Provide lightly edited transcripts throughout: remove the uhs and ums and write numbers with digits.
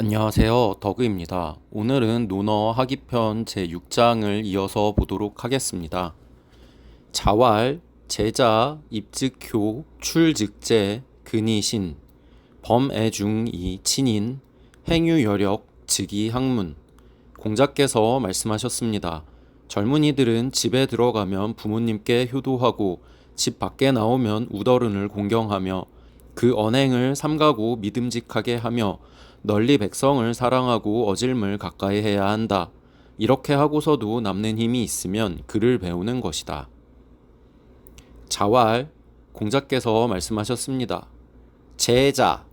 안녕하세요. 덕의입니다. 오늘은 논어 하기편 제6장을 이어서 보도록 하겠습니다. 자왈, 제자, 입즉효, 출즉제, 근이신, 범애중이 친인, 행유여력, 즉이학문. 공자께서 말씀하셨습니다. 젊은이들은 집에 들어가면 부모님께 효도하고 집 밖에 나오면 우더른을 공경하며 그 언행을 삼가고 믿음직하게 하며 널리 백성을 사랑하고 어질물 가까이 해야 한다. 이렇게 하고서도 남는 힘이 있으면 글을 배우는 것이다. 자왈, 공자께서 말씀하셨습니다. 제자,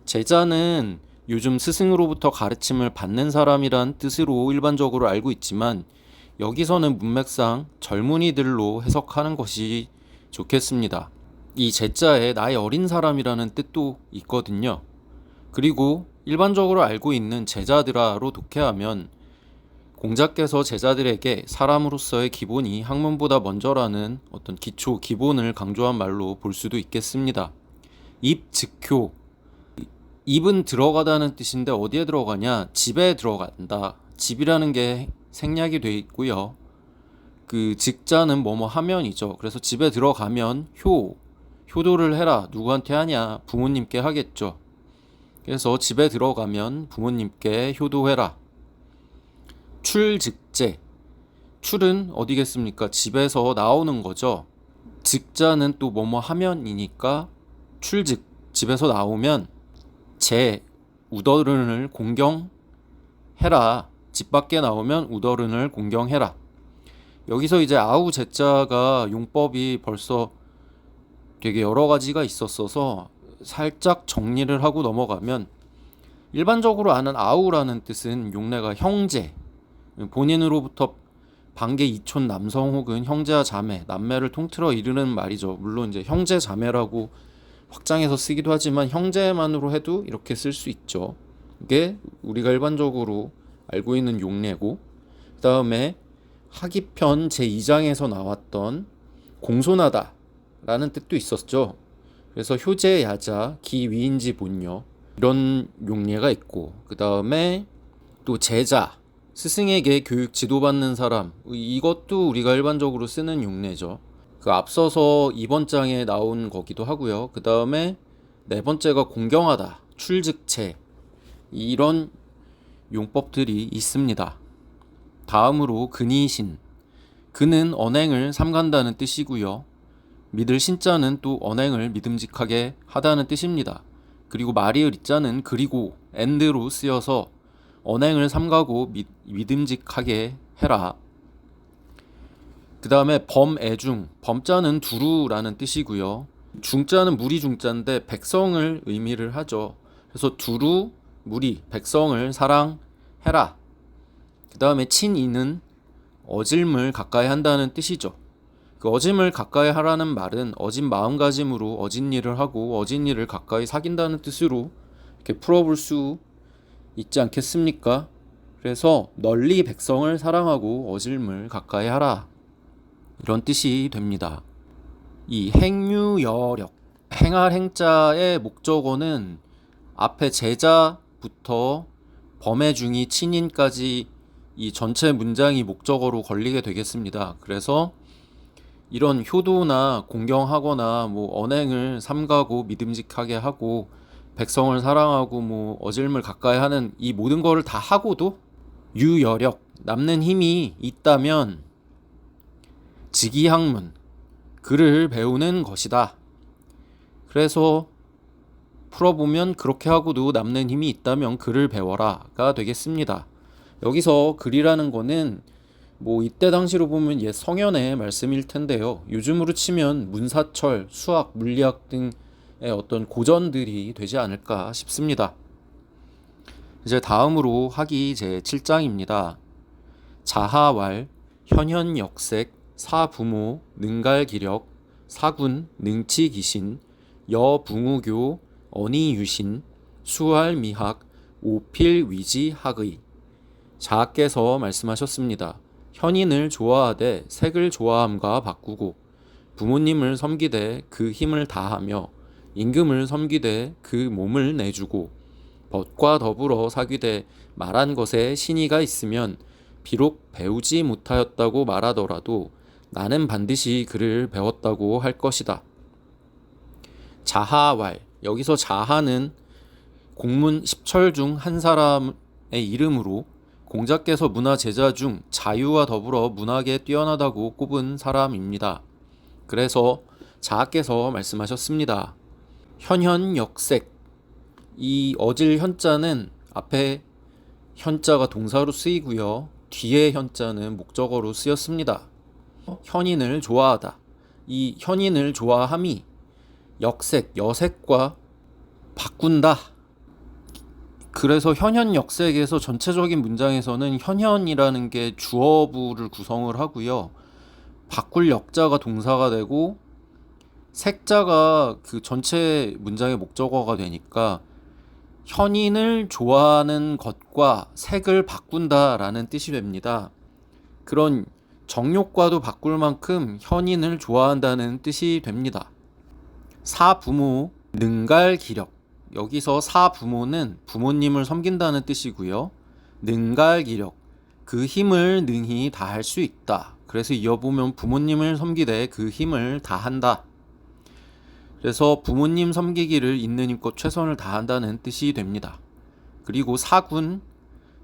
제자는 요즘 스승으로부터 가르침을 받는 사람이란 뜻으로 일반적으로 알고 있지만 여기서는 문맥상 젊은이들로 해석하는 것이 좋겠습니다. 이 제자에 나이 어린 사람이라는 뜻도 있거든요. 그리고 일반적으로 알고 있는 제자들아로 독해하면 공자께서 제자들에게 사람으로서의 기본이 학문보다 먼저라는 어떤 기초, 기본을 강조한 말로 볼 수도 있겠습니다. 입즉효, 입은 들어가다는 뜻인데 어디에 들어가냐? 집에 들어간다. 집이라는 게 생략이 되어 있고요. 그 직자는 뭐뭐 하면이죠. 그래서 집에 들어가면 효도를 해라. 누구한테 하냐? 부모님께 하겠죠. 그래서 집에 들어가면 부모님께 효도해라. 출즉제. 출은 어디겠습니까? 집에서 나오는 거죠. 즉자는 또 뭐뭐 하면이니까 출즉. 집에서 나오면 우더른을 공경해라. 집 밖에 나오면 우더른을 공경해라. 여기서 이제 아우 제자가 용법이 벌써 되게 여러 가지가 있었어서 살짝 정리를 하고 넘어가면 일반적으로 아는 아우라는 뜻은 용례가 형제, 본인으로부터 반계 이촌 남성 혹은 형제와 자매, 남매를 통틀어 이르는 말이죠. 물론 이제 형제 자매라고 확장해서 쓰기도 하지만 형제만으로 해도 이렇게 쓸 수 있죠. 이게 우리가 일반적으로 알고 있는 용례고, 그 다음에 하기편 제2장에서 나왔던 공손하다 라는 뜻도 있었죠. 그래서 효제 야자 기위인지 본여 이런 용례가 있고, 그 다음에 또 제자, 스승에게 교육 지도받는 사람, 이것도 우리가 일반적으로 쓰는 용례죠. 그 앞서서 이번 장에 나온 거기도 하고요. 그 다음에 네 번째가 공경하다, 출즉제, 이런 용법들이 있습니다. 다음으로 근이신, 근은 언행을 삼간다는 뜻이고요. 믿을 신자는 또 언행을 믿음직하게 하다는 뜻입니다. 그리고 마리을 이자는 그리고 엔드로 쓰여서 언행을 삼가고 믿음직하게 해라. 그 다음에 범애중, 범자는 두루라는 뜻이고요. 중자는 무리 중자인데 백성을 의미를 하죠. 그래서 두루, 무리, 백성을 사랑해라. 그 다음에 친이는 어질물 가까이 한다는 뜻이죠. 그 어짐을 가까이 하라는 말은 어진 마음가짐으로 어진 일을 하고 어진 일을 가까이 사귄다는 뜻으로 이렇게 풀어볼 수 있지 않겠습니까? 그래서 널리 백성을 사랑하고 어질물 가까이 하라, 이런 뜻이 됩니다. 이 행유여력, 행할 행자의 목적어는 앞에 제자부터 범애중이 친인까지 이 전체 문장이 목적어로 걸리게 되겠습니다. 그래서 이런 효도나 공경하거나 뭐 언행을 삼가고 믿음직하게 하고 백성을 사랑하고 뭐 어질물 가까이 하는 이 모든 거를 다 하고도 유여력, 남는 힘이 있다면 직이학문, 글을 배우는 것이다. 그래서 풀어보면 그렇게 하고도 남는 힘이 있다면 글을 배워라가 되겠습니다. 여기서 글이라는 거는 뭐 이때 당시로 보면 옛 성현의 말씀일 텐데요. 요즘으로 치면 문사철, 수학, 물리학 등의 어떤 고전들이 되지 않을까 싶습니다. 이제 다음으로 하기 제7장입니다. 자하왈, 현현역색, 사부모, 능갈기력, 사군, 능치기신, 여붕우교, 언이유신, 수할미학, 오필위지학의. 자하께서 말씀하셨습니다. 현인을 좋아하되 색을 좋아함과 바꾸고 부모님을 섬기되 그 힘을 다하며 임금을 섬기되 그 몸을 내주고 벗과 더불어 사귀되 말한 것에 신의가 있으면 비록 배우지 못하였다고 말하더라도 나는 반드시 그를 배웠다고 할 것이다. 자하왈, 여기서 자하는 공문 10철 중 한 사람의 이름으로 공자께서 문화 제자 중 자유와 더불어 문학에 뛰어나다고 꼽은 사람입니다. 그래서 자하께서 말씀하셨습니다. 현현역색, 이 어질 현자는 앞에 현자가 동사로 쓰이고요. 뒤에 현자는 목적어로 쓰였습니다. 현인을 좋아하다. 이 현인을 좋아함이 역색, 여색과 바꾼다. 그래서 현현역색에서 전체적인 문장에서는 현현이라는 게 주어부를 구성을 하고요. 바꿀 역자가 동사가 되고 색자가 그 전체 문장의 목적어가 되니까 현인을 좋아하는 것과 색을 바꾼다라는 뜻이 됩니다. 그런 정욕과도 바꿀 만큼 현인을 좋아한다는 뜻이 됩니다. 사부모, 능갈기력. 여기서 사부모는 부모님을 섬긴다는 뜻이고요. 능갈기력, 그 힘을 능히 다할 수 있다. 그래서 이어보면 부모님을 섬기되 그 힘을 다한다. 그래서 부모님 섬기기를 있는 힘껏 최선을 다한다는 뜻이 됩니다. 그리고 사군,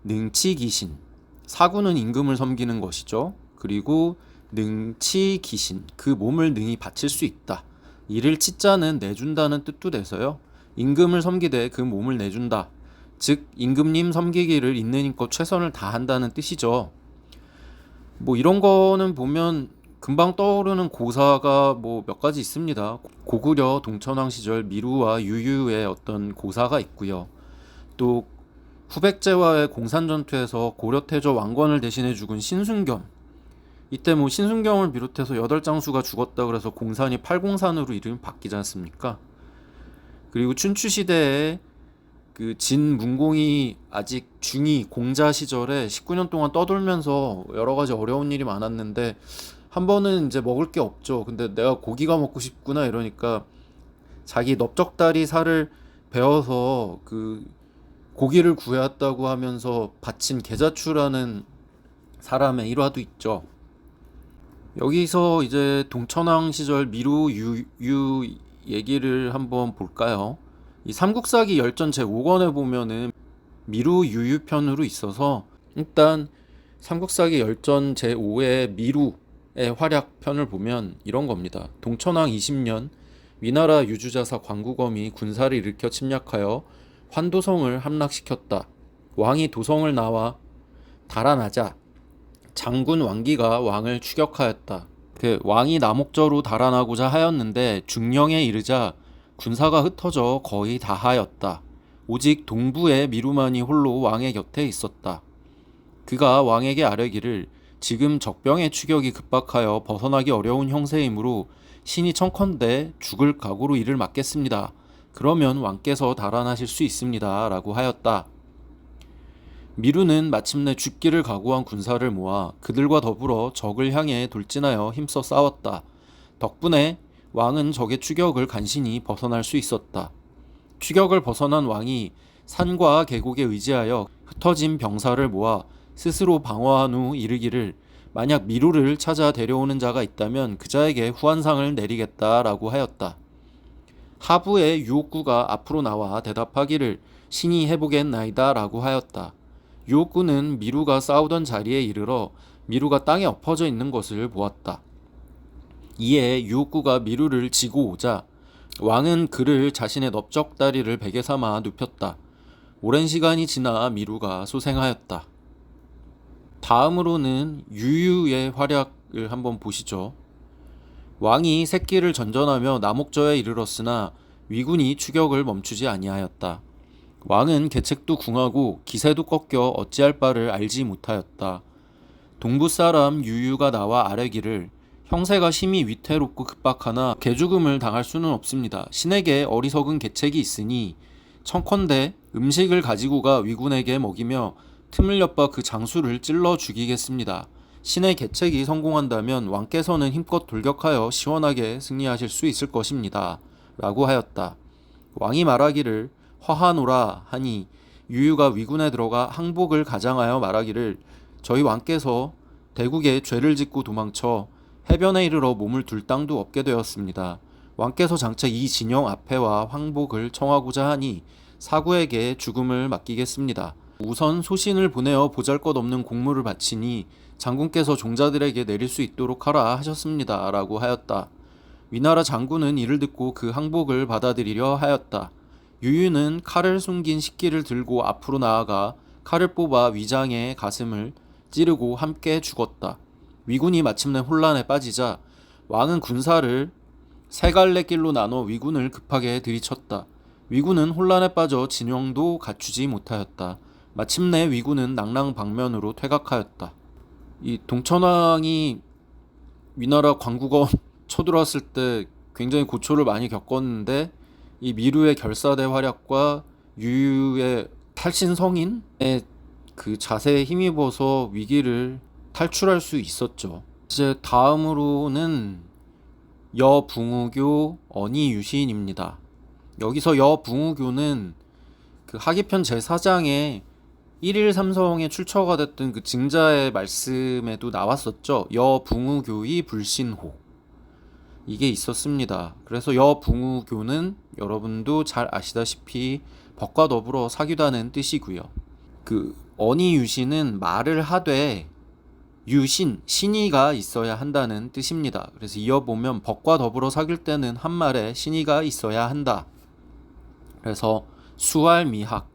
능치기신. 사군은 임금을 섬기는 것이죠. 그리고 능치기신, 그 몸을 능히 바칠 수 있다. 이를 치자는 내준다는 뜻도 돼서요. 임금을 섬기되 그 몸을 내준다. 즉 임금님 섬기기를 있는 힘껏 최선을 다한다는 뜻이죠. 뭐 이런 거는 보면 금방 떠오르는 고사가 뭐 몇 가지 있습니다. 고구려 동천왕 시절 미루와 유유의 어떤 고사가 있고요. 또 후백제와의 공산전투에서 고려태조 왕건을 대신해 죽은 신순겸. 이때 뭐 신순겸을 비롯해서 8장수가 죽었다 그래서 공산이 팔공산으로 이름이 바뀌지 않습니까? 그리고 춘추시대에 그 진문공이 아직 중이 공자 시절에 19년 동안 떠돌면서 여러 가지 어려운 일이 많았는데 한 번은 이제 먹을 게 없죠. 근데 내가 고기가 먹고 싶구나 이러니까 자기 넓적다리 살을 베어서 그 고기를 구해왔다고 하면서 바친 계자추라는 사람의 일화도 있죠. 여기서 이제 동천왕 시절 미루 유유 얘기를 한번 볼까요? 이 삼국사기 열전 제5권에 보면은 미루 유유편으로 있어서 일단 삼국사기 열전 제5의 미루의 활약편을 보면 이런 겁니다. 동천왕 20년 위나라 유주자사 광구검이 군사를 일으켜 침략하여 환도성을 함락시켰다. 왕이 도성을 나와 달아나자 장군 왕기가 왕을 추격하였다. 그 왕이 남옥저로 달아나고자 하였는데 중령에 이르자 군사가 흩어져 거의 다 하였다. 오직 동부의 미루만이 홀로 왕의 곁에 있었다. 그가 왕에게 아뢰기를 지금 적병의 추격이 급박하여 벗어나기 어려운 형세이므로 신이 청컨대 죽을 각오로 이를 맡겠습니다. 그러면 왕께서 달아나실 수 있습니다. 라고 하였다. 미루는 마침내 죽기를 각오한 군사를 모아 그들과 더불어 적을 향해 돌진하여 힘써 싸웠다. 덕분에 왕은 적의 추격을 간신히 벗어날 수 있었다. 추격을 벗어난 왕이 산과 계곡에 의지하여 흩어진 병사를 모아 스스로 방어한 후 이르기를 만약 미루를 찾아 데려오는 자가 있다면 그 자에게 후한상을 내리겠다라고 하였다. 하부의 유옥구가 앞으로 나와 대답하기를 신이 해보겠나이다 라고 하였다. 유옥구는 미루가 싸우던 자리에 이르러 미루가 땅에 엎어져 있는 것을 보았다. 이에 유옥구가 미루를 지고 오자 왕은 그를 자신의 넓적다리를 베개 삼아 눕혔다. 오랜 시간이 지나 미루가 소생하였다. 다음으로는 유유의 활약을 한번 보시죠. 왕이 새끼를 전전하며 남옥저에 이르렀으나 위군이 추격을 멈추지 아니하였다. 왕은 계책도 궁하고 기세도 꺾여 어찌할 바를 알지 못하였다. 동부 사람 유유가 나와 아뢰기를 형세가 심히 위태롭고 급박하나 개죽음을 당할 수는 없습니다. 신에게 어리석은 계책이 있으니 청컨대 음식을 가지고 가 위군에게 먹이며 틈을 엿봐 그 장수를 찔러 죽이겠습니다. 신의 계책이 성공한다면 왕께서는 힘껏 돌격하여 시원하게 승리하실 수 있을 것입니다. 라고 하였다. 왕이 말하기를 화하노라 하니 유유가 위군에 들어가 항복을 가장하여 말하기를 저희 왕께서 대국에 죄를 짓고 도망쳐 해변에 이르러 몸을 둘 땅도 없게 되었습니다. 왕께서 장차 이 진영 앞에와 항복을 청하고자 하니 사구에게 죽음을 맡기겠습니다. 우선 소신을 보내어 보잘것없는 공물을 바치니 장군께서 종자들에게 내릴 수 있도록 하라 하셨습니다. 라고 하였다. 위나라 장군은 이를 듣고 그 항복을 받아들이려 하였다. 유유는 칼을 숨긴 식기를 들고 앞으로 나아가 칼을 뽑아 위장의 가슴을 찌르고 함께 죽었다. 위군이 마침내 혼란에 빠지자 왕은 군사를 세 갈래 길로 나눠 위군을 급하게 들이쳤다. 위군은 혼란에 빠져 진영도 갖추지 못하였다. 마침내 위군은 낭랑방면으로 퇴각하였다. 이 동천왕이 위나라 광국원 쳐들어왔을 때 굉장히 고초를 많이 겪었는데 이 미루의 결사대 활약과 유유의 탈신 성인의 그 자세에 힘입어서 위기를 탈출할 수 있었죠. 이제 다음으로는 여붕우교 언이유신입니다. 여기서 여붕우교는 그 하기편 제4장에 1일 삼성에 출처가 됐던 그 증자의 말씀에도 나왔었죠. 여붕우교의 불신호. 이게 있었습니다. 그래서 여붕우교는 여러분도 잘 아시다시피 법과 더불어 사귀다는 뜻이고요. 그 언이유신은 말을 하되 유신, 신의가 있어야 한다는 뜻입니다. 그래서 이어보면 법과 더불어 사귈 때는 한 말에 신의가 있어야 한다. 그래서 수왈 미학,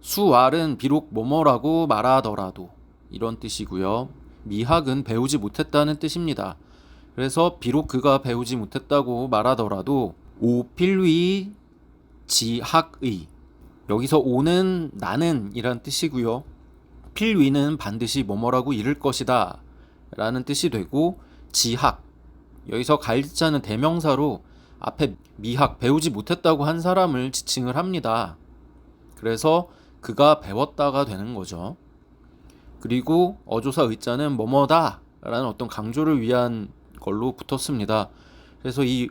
수왈은 비록 뭐뭐라고 말하더라도 이런 뜻이고요. 미학은 배우지 못했다는 뜻입니다. 그래서 비록 그가 배우지 못했다고 말하더라도 오필위 지학의, 여기서 오는 나는 이란 뜻이고요. 필위는 반드시 뭐뭐라고 이를 것이다 라는 뜻이 되고, 지학, 여기서 갈자는 대명사로 앞에 미학, 배우지 못했다고 한 사람을 지칭을 합니다. 그래서 그가 배웠다가 되는 거죠. 그리고 어조사 의자는 뭐뭐다 라는 어떤 강조를 위한 걸로 붙었습니다. 그래서 이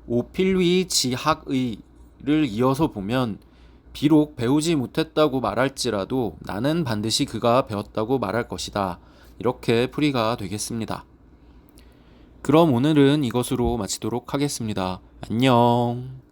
오필위 지학의를 이어서 보면 비록 배우지 못했다고 말할지라도 나는 반드시 그가 배웠다고 말할 것이다. 이렇게 풀이가 되겠습니다. 그럼 오늘은 이것으로 마치도록 하겠습니다. 안녕.